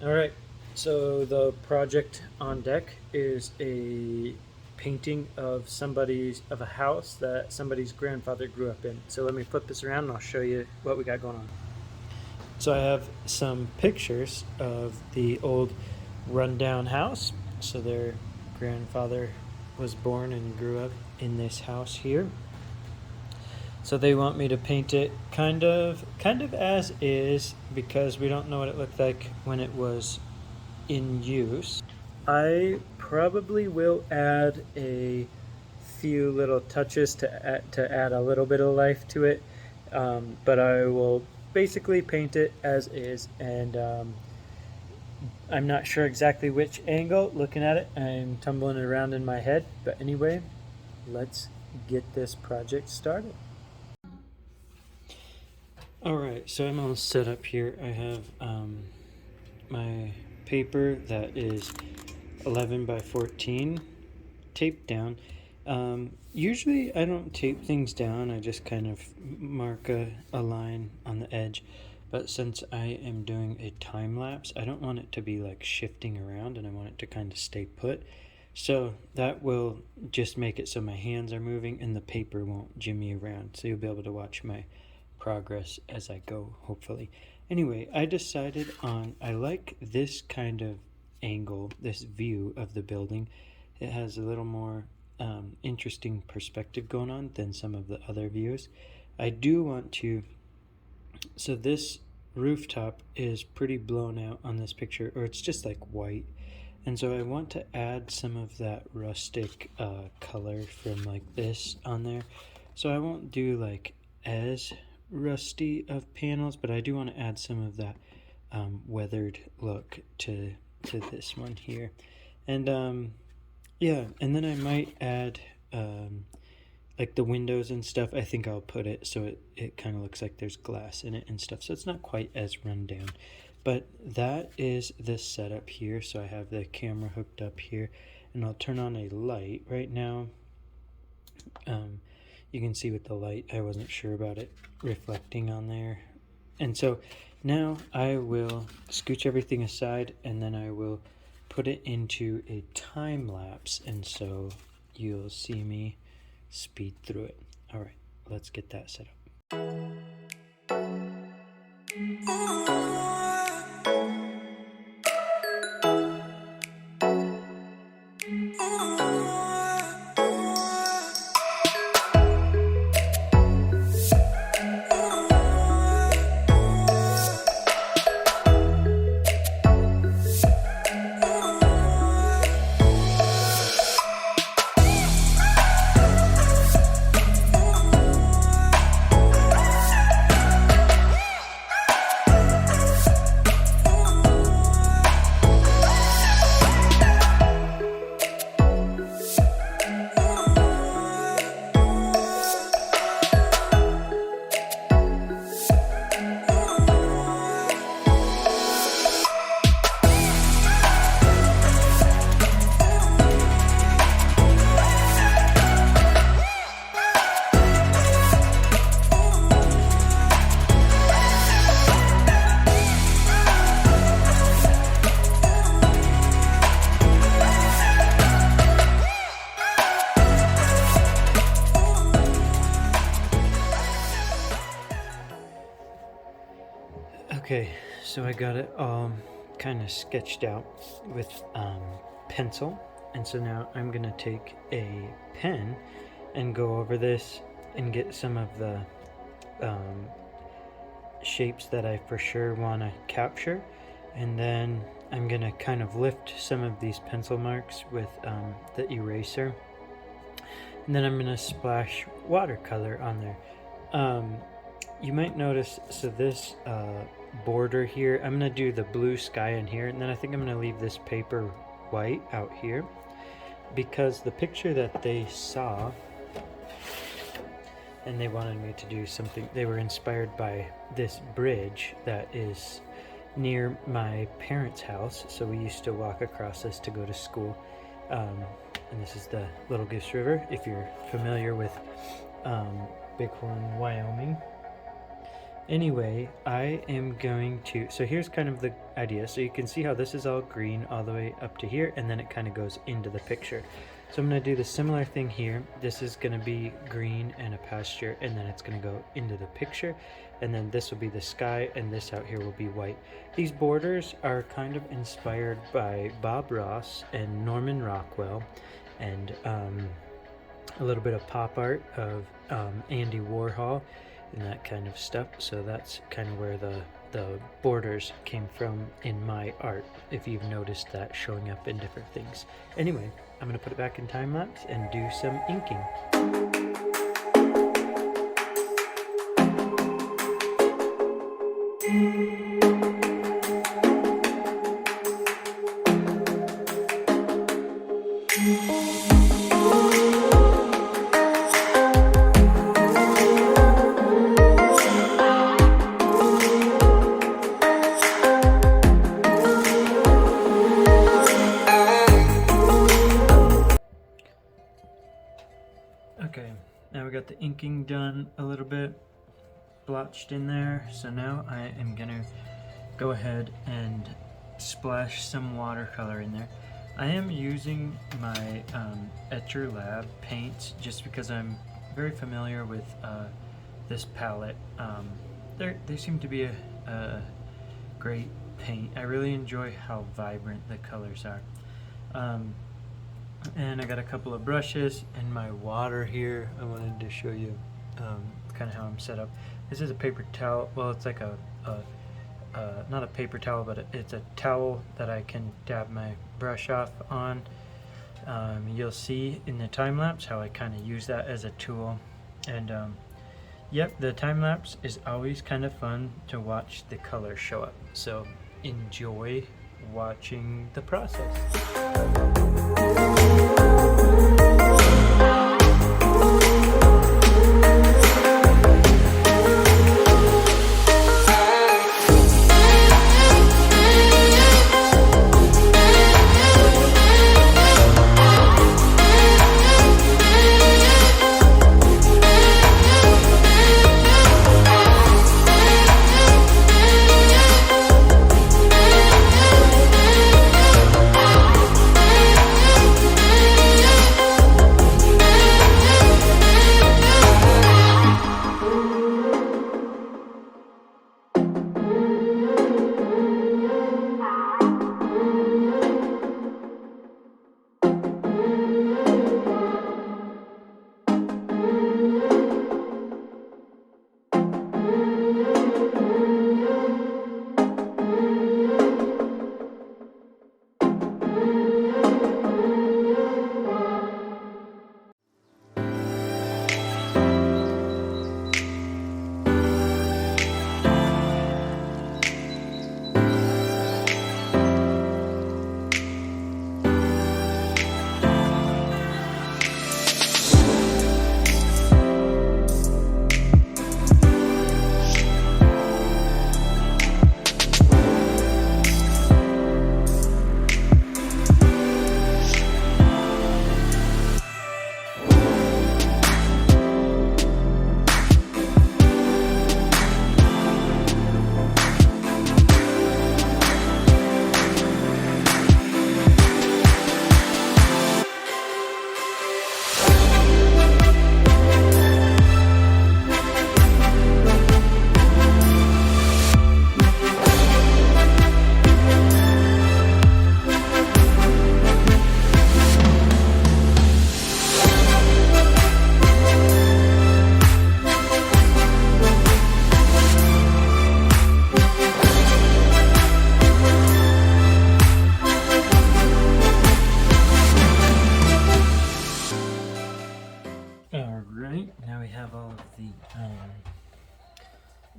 All right, so the project on deck is a painting of a house that somebody's grandfather grew up in. So let me flip this around and I'll show you what we got going on. So I have some pictures of the old rundown house. So their grandfather was born and grew up in this house here. So they want me to paint it kind of as is because we don't know what it looked like when it was in use. I probably will add a few little touches to add a little bit of life to it, but I will basically paint it as is, and I'm not sure exactly which angle. Looking at it, I'm tumbling it around in my head, but anyway, let's get this project started. Alright, so I'm all set up here. I have my paper that is 11 by 14 taped down. Usually I don't tape things down, I just kind of mark a line on the edge. But since I am doing a time lapse, I don't want it to be like shifting around, and I want it to kind of stay put. So that will just make it so my hands are moving and the paper won't jimmy around. So you'll be able to watch my progress as I go, hopefully. Anyway, I decided on, I like this kind of angle, this view of the building. It has a little more interesting perspective going on than some of the other views. I do want to, so this rooftop is pretty blown out on this picture, or it's just like white. And so I want to add some of that rustic color from like this on there. So I won't do like as rusty of panels, but I do want to add some of that weathered look to this one here. And yeah, and then I might add like the windows and stuff. I think I'll put it so it kind of looks like there's glass in it and stuff, so it's not quite as run down. But that is the setup here. So I have the camera hooked up here, and I'll turn on a light right now. You can see with the light, I wasn't sure about it reflecting on there. And so now I will scooch everything aside, and then I will put it into a time lapse, and so you'll see me speed through it. All right, let's get that set up. Okay, so I got it all kind of sketched out with pencil, and so now I'm gonna take a pen and go over this and get some of the shapes that I for sure want to capture, and then I'm gonna kind of lift some of these pencil marks with the eraser, and then I'm gonna splash watercolor on there. You might notice, so this border here, I'm gonna do the blue sky in here, and then I think I'm gonna leave this paper white out here, because the picture that they saw and they wanted me to do something, they were inspired by this bridge that is near my parents' house. So we used to walk across this to go to school, and this is the Little Goose River, if you're familiar with Bighorn, Wyoming. Anyway, I am going to, so here's kind of the idea. So you can see how this is all green all the way up to here, and then it kind of goes into the picture. So I'm going to do the similar thing here. This is going to be green and a pasture, and then it's going to go into the picture, and then this will be the sky, and this out here will be white. These borders are kind of inspired by Bob Ross and Norman Rockwell, and a little bit of pop art of Andy Warhol and that kind of stuff. So that's kind of where the borders came from in my art, if you've noticed that showing up in different things. Anyway, I'm going to put it back in time lapse and do some inking. Okay, now we got the inking done a little bit, blotched in there. So now I am gonna go ahead and splash some watercolor in there. I am using my Etchr Lab paints just because I'm very familiar with this palette. They seem to be a great paint. I really enjoy how vibrant the colors are. And I got a couple of brushes and my water here. I wanted to show you kind of how I'm set up. This is a paper towel. Well, it's like not a paper towel, but it's a towel that I can dab my brush off on. You'll see in the time lapse how I kind of use that as a tool. And yep, the time lapse is always kind of fun to watch the color show up. So enjoy watching the process.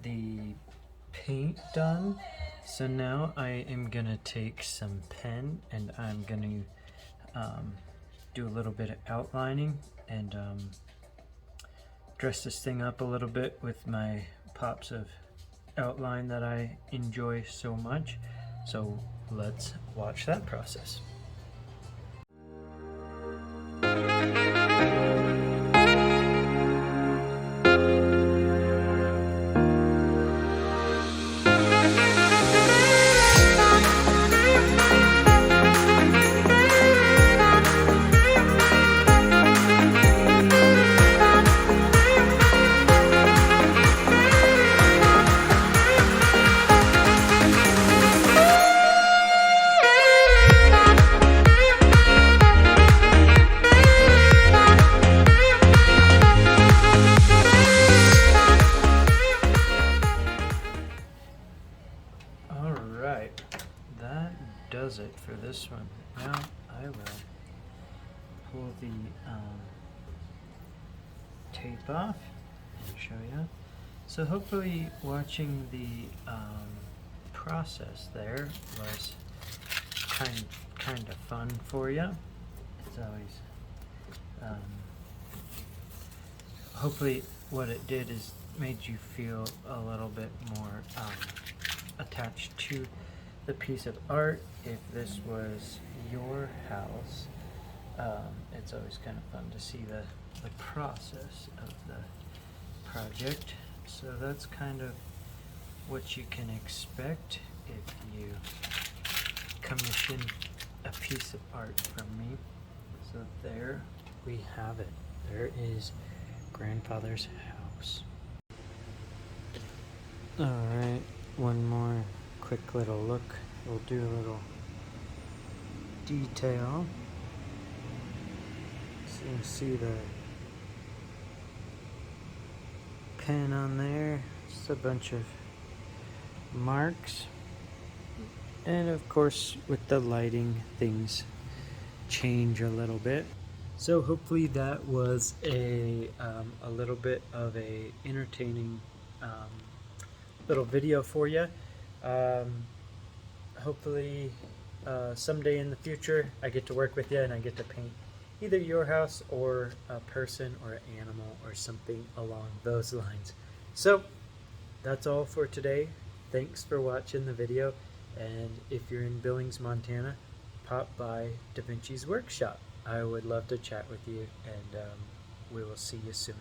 The paint done. So now I am gonna take some pen and I'm gonna do a little bit of outlining and dress this thing up a little bit with my pops of outline that I enjoy so much. So let's watch that process. does it for this one. Now I will pull the tape off and show you. So hopefully watching the process there was kind of fun for you. It's always hopefully what it did is made you feel a little bit more attached to the piece of art. If this was your house, it's always kind of fun to see the process of the project. So that's kind of what you can expect if you commission a piece of art from me. So there we have it. There is grandfather's house. Alright, one more quick little look. We'll do a little detail. So you can see the pen on there. Just a bunch of marks. And of course, with the lighting, things change a little bit. So hopefully that was a little bit of a entertaining little video for you. Hopefully someday in the future I get to work with you and I get to paint either your house or a person or an animal or something along those lines. So that's all for today. Thanks for watching the video, and if you're in Billings, Montana, pop by Da Vinci's workshop. I would love to chat with you, and we will see you soon.